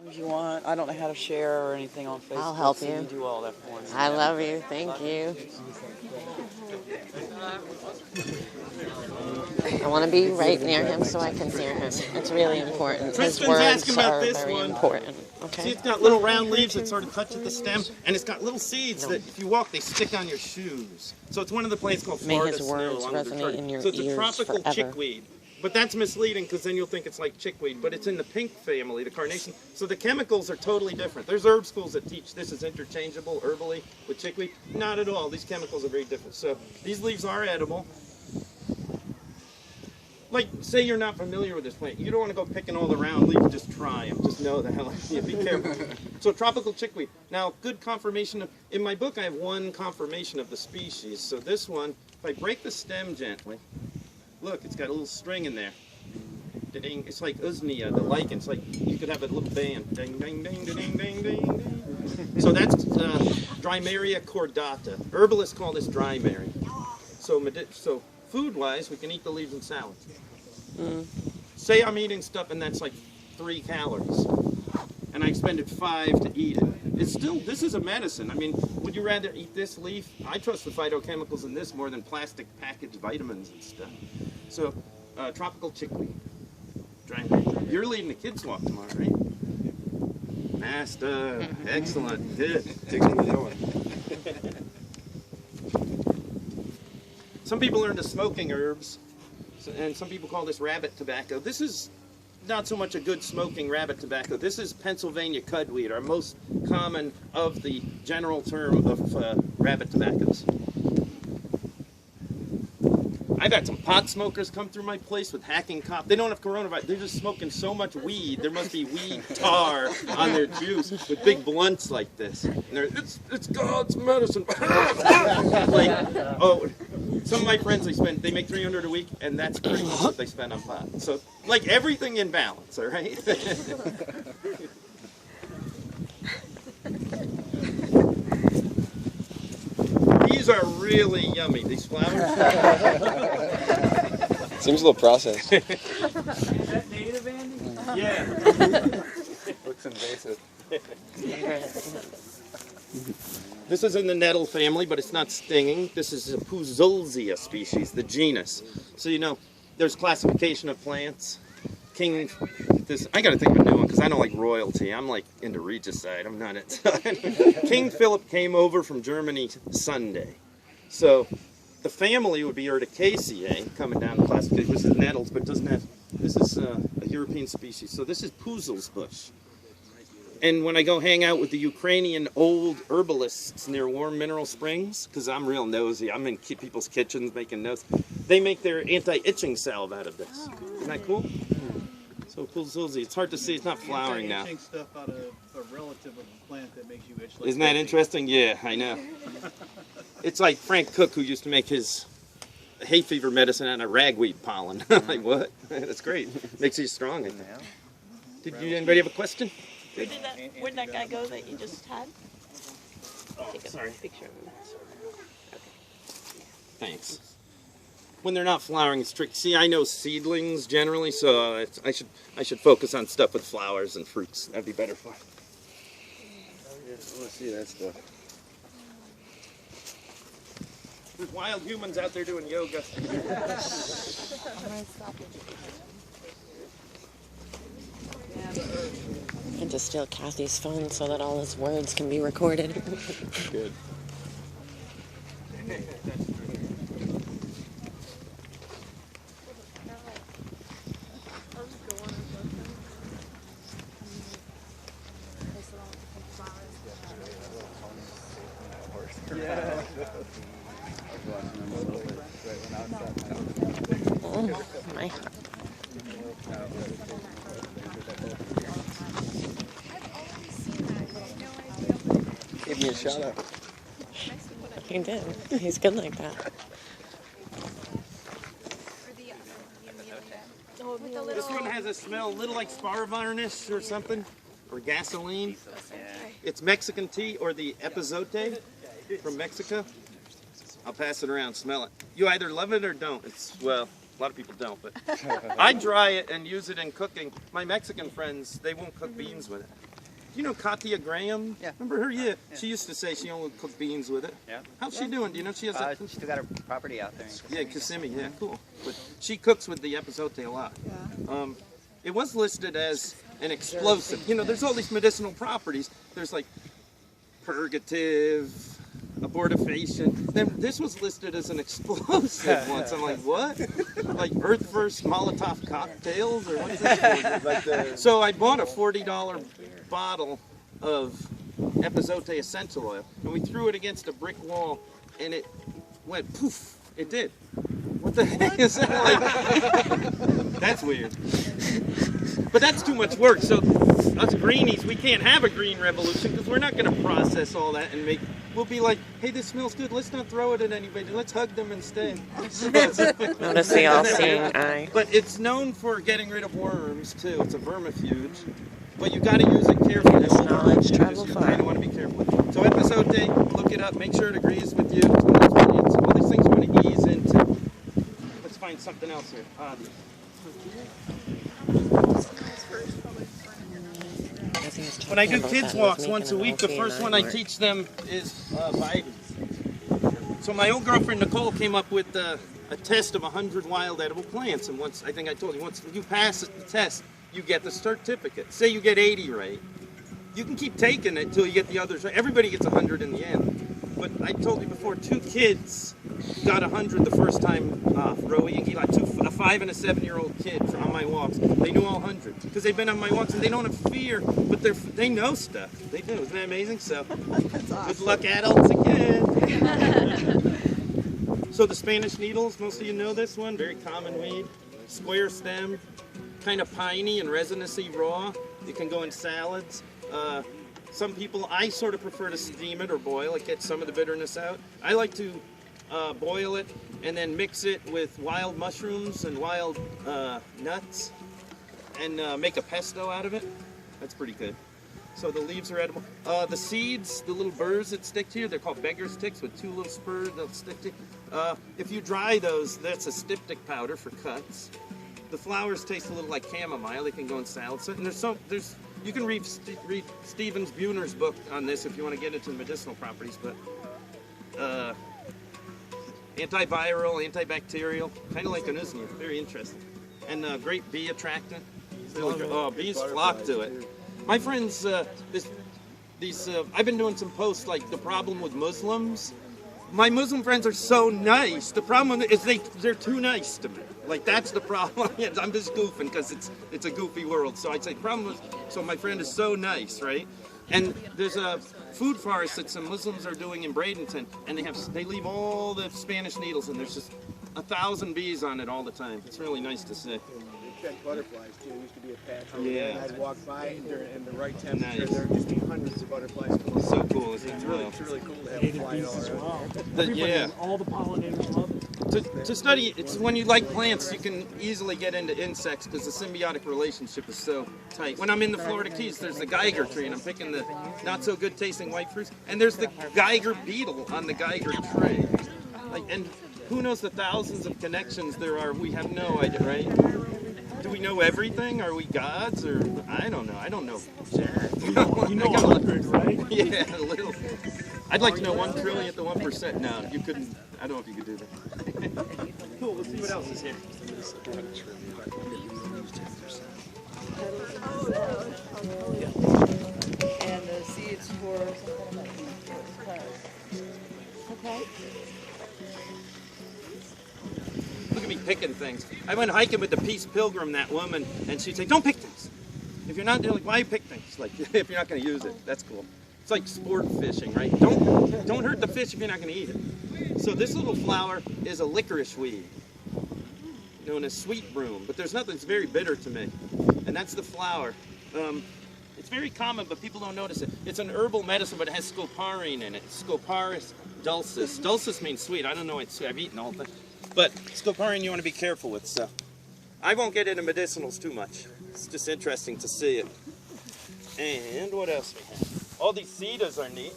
If you want, I don't know how to share or anything on Facebook. I'll help so you. Do all that for me. I love you. Thank you. I want to be right near him so I can hear him. It's really important. His Crispin's words asking about are this very one. important. Okay. See, it's got little round leaves that sort of touch at the stem, and it's got little seeds that, if you walk, they stick on your shoes. So it's one of the plants called May Florida his snail. words Along with resonate in your so it's a ears tropical forever. chickweed. But that's misleading because then you'll think it's like chickweed, but it's in the pink family, the carnation. So the chemicals are totally different. There's herb schools that teach this is interchangeable herbally with chickweed. Not at all. These chemicals are very different. So these leaves are edible. Like, say you're not familiar with this plant. You don't want to go picking all the round leaves. Just try them. Just know the hell. Yeah, be careful. So tropical chickweed. Now, good confirmation of, in my book I have one confirmation of the species. So this one, if I break the stem gently, look, it's got a little string in there. Ding, it's like usnea, the lichen. It's like you could have a little band. Ding, ding, ding, ding, ding, ding, ding. So that's Drymeria cordata. Herbalists call this drymeria. So food-wise, we can eat the leaves in salads. Say I'm eating stuff and that's like 3 calories, and I expended 5 to eat it. It's still, this is a medicine. I mean, would you rather eat this leaf? I trust the phytochemicals in this more than plastic packaged vitamins and stuff. So, tropical chickweed. You're leading the kids walk tomorrow, right? Master, excellent, good. Some people are into smoking herbs, and some people call this rabbit tobacco. This is not so much a good smoking rabbit tobacco. This is Pennsylvania cudweed, our most common of the general term of rabbit tobaccos. I've had some pot smokers come through my place with hacking cough. They don't have coronavirus. They're just smoking so much weed. There must be weed tar on their juice with big blunts like this. And they're, it's God's medicine. Like, oh, some of my friends, they make $300 a week, and that's pretty much what they spend on pot. So, like, everything in balance, all right? These are really yummy, these flowers. Seems a little processed. Is that native, Andy? Yeah. Looks invasive. This is in the nettle family, but it's not stinging. This is a Puzulzia species, the genus. So you know, there's classification of plants. I gotta think of a new one because I don't like royalty. I'm like into regicide. I'm not it. King Philip came over from Germany Sunday. So the family would be Urticaceae, coming down the classification. This is nettles, but doesn't have. This is a European species. So this is Puzelsbush. And when I go hang out with the Ukrainian old herbalists near Warm Mineral Springs, because I'm real nosy, I'm in people's kitchens making notes, they make their anti-itching salve out of this. Isn't that cool? So Puzulzia, it's hard to see, it's not flowering now. Itching stuff out of a relative of a plant that makes you itch. Like Isn't that interesting? Yeah, I know. It's like Frank Cook, who used to make his hay fever medicine out of ragweed pollen. Like, what? That's great. Makes you strong. Did anybody have a question? Where'd that guy go that you just had? Take a sorry. picture of him. Thanks. When they're not flowering, it's tricky. See, I know seedlings generally, so I should focus on stuff with flowers and fruits. That'd be better for me. I want to see that stuff. There's wild humans out there doing yoga. And to steal Kathy's phone so that all his words can be recorded. Good. Oh, my heart. Give me a shout out. He did. He's good like that. This one has a smell a little like spar varnish or something, or gasoline. It's Mexican tea, or the epazote from Mexico. I'll pass it around, smell it. You either love it or don't. It's, well, lot of people don't, but I dry it and use it in cooking. My Mexican friends, they won't cook beans with it. You know Katia Graham? Yeah. Remember her? Yeah. She used to say she only could cook beans with it. Yeah. How's she doing? Do you know she has a... She still got her property out there. Yeah, Kissimmee, yeah, cool. But she cooks with the epazote a lot. It was listed as an explosive. You know, there's all these medicinal properties. There's like purgative, abortifacient. Then this was listed as an explosive once. I'm like, what? Like Earth First Molotov cocktails or what's this? So I bought a $40 bottle of epazote essential oil, and we threw it against a brick wall, and it went poof. It did. What the heck is that? Like, that's weird. But that's too much work. So us greenies, we can't have a green revolution because we're not going to process all that and make. We'll be like, hey, this smells good. Let's not throw it at anybody. Let's hug them instead. Notice the all-seeing eye. But it's known for getting rid of worms too. It's a vermifuge. But you got to use it carefully. Knowledge travel You far. kind of want to be careful. So epazote, look it up. Make sure it agrees with you. It's all these things you want to ease into. Let's find something else here. When I do kids walks once a week, the first one I teach them is Biden. So my old girlfriend Nicole came up with a test of 100 wild edible plants, and once I think I told you, once you pass the test, you get the certificate. Say you get 80 right, you can keep taking it until you get the others right. Everybody gets 100 in the end. But I told you before, 2 kids got 100 the first time off. Rowie and Eli, a 5 and a 7-year-old kid on my walks. They knew all 100 because they've been on my walks and they don't have fear, but they know stuff. They do. Isn't that amazing? So, good luck, adults, again. So the Spanish needles, most of you know this one, very common weed. Square stem, kind of piney and resinousy raw. It can go in salads. Some people, I sort of prefer to steam it or boil it, get some of the bitterness out. I like to boil it and then mix it with wild mushrooms and wild nuts and make a pesto out of it. That's pretty good. So the leaves are edible. The seeds, the little burrs that stick to you, they're called beggar's sticks with 2 little spurs that'll stick to you. If you dry those, that's a styptic powder for cuts. The flowers taste a little like chamomile. They can go in salads. And you can read Stevens Buhner's book on this if you want to get into the medicinal properties, but antiviral, antibacterial, kind of like anosmia, very interesting. And great bee attractant. Bees flock to it. My friends, I've been doing some posts like the problem with Muslims. My Muslim friends are so nice. The problem is they're too nice to me. Like, that's the problem. I'm just goofing because it's a goofy world. So I'd say problem is, so my friend is so nice, right? And there's a food forest that some Muslims are doing in Bradenton, and they leave all the Spanish needles, and there's just 1,000 bees on it all the time. It's really nice to see. They catch butterflies too. There used to be a patch over Yeah. there, and I'd walk by and in the right temperature, Nice. there would just be hundreds of butterflies coming It's so cool, isn't it? It's really cool to have them flying all around. Yeah. All the pollinators love it. To study, it's when you like plants, you can easily get into insects because the symbiotic relationship is so tight. When I'm in the Florida Keys, there's the Geiger tree, and I'm picking the not so good tasting white fruits, and there's the Geiger beetle on the Geiger tree. And who knows the thousands of connections there are? We have no idea, right? Do we know everything? Are we gods, or I don't know. I don't know. You know 100, right? Yeah, a little. I'd like to know 1 trillionth to 1%. No, you couldn't. I don't know if you could do that. Cool. Let's see what else is here. And the seeds for okay. Look at me picking things. I went hiking with the Peace Pilgrim, that woman, and she'd say, "Don't pick things. If you're not, they're like, why you pick things? Like, if you're not going to use it, that's cool." It's like sport fishing, right? Don't hurt the fish if you're not going to eat it. So this little flower is a licorice weed, known as sweet broom. But there's nothing that's very bitter to me, and that's the flower. It's very common, but people don't notice it. It's an herbal medicine, but it has scoporin in it. Scoparis dulcis. Dulcis means sweet. I don't know it's sweet. I've eaten the whole thing. But scoporin you want to be careful with, so. I won't get into medicinals too much. It's just interesting to see it. And what else we have? All these cedas are neat.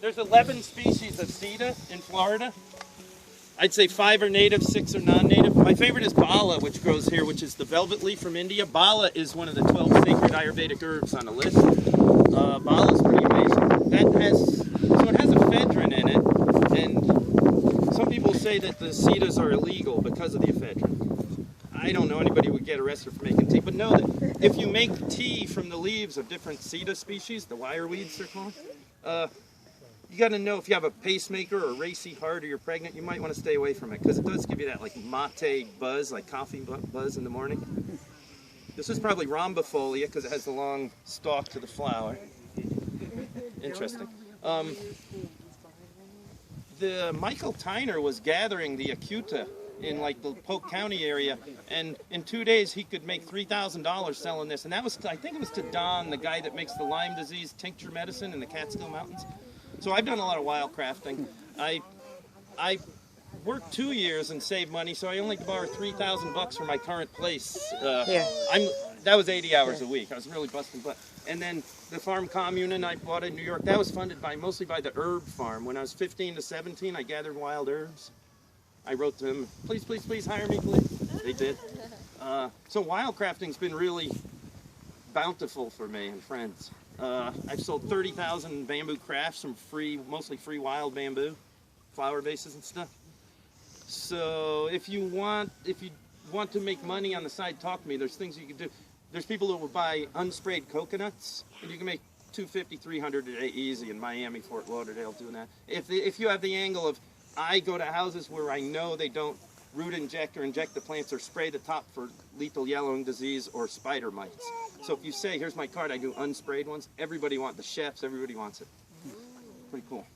There's 11 species of ceda in Florida. I'd say 5 are native, 6 are non-native. My favorite is Bala, which grows here, which is the velvet leaf from India. Bala is one of the 12 sacred Ayurvedic herbs on the list. Bala is pretty amazing. So it has ephedrine in it, and some people say that the sitas are illegal because of the ephedrine. I don't know anybody who would get arrested for making tea, but know that if you make tea from the leaves of different sita species, the wireweeds they're called, you got to know if you have a pacemaker or a racy heart or you're pregnant, you might want to stay away from it because it does give you that like mate buzz, like coffee buzz in the morning. This is probably rhombifolia because it has the long stalk to the flower. Interesting. The Michael Tyner was gathering the acuta in like the Polk County area, and in 2 days he could make $3,000 selling this. And that was, I think it was to Don, the guy that makes the Lyme disease tincture medicine in the Catskill Mountains. So I've done a lot of wildcrafting. I worked 2 years and saved money, so I only borrowed $3,000 for my current place. Here. That was 80 hours a week. I was really busting butt. And then the farm commune I bought in New York, that was funded mostly by the herb farm. When I was 15 to 17, I gathered wild herbs. I wrote to them, please, please, please hire me, please. They did. So wildcrafting's been really bountiful for me and friends. I've sold 30,000 bamboo crafts from mostly free wild bamboo, flower vases and stuff. So if you want to make money on the side, talk to me. There's things you can do. There's people who will buy unsprayed coconuts, and you can make $250, $300 a day easy in Miami, Fort Lauderdale doing that. If you have the angle of, I go to houses where I know they don't root inject or inject the plants or spray the top for lethal yellowing disease or spider mites. So if you say, here's my card, I do unsprayed ones, everybody wants the chefs, everybody wants it. Pretty cool.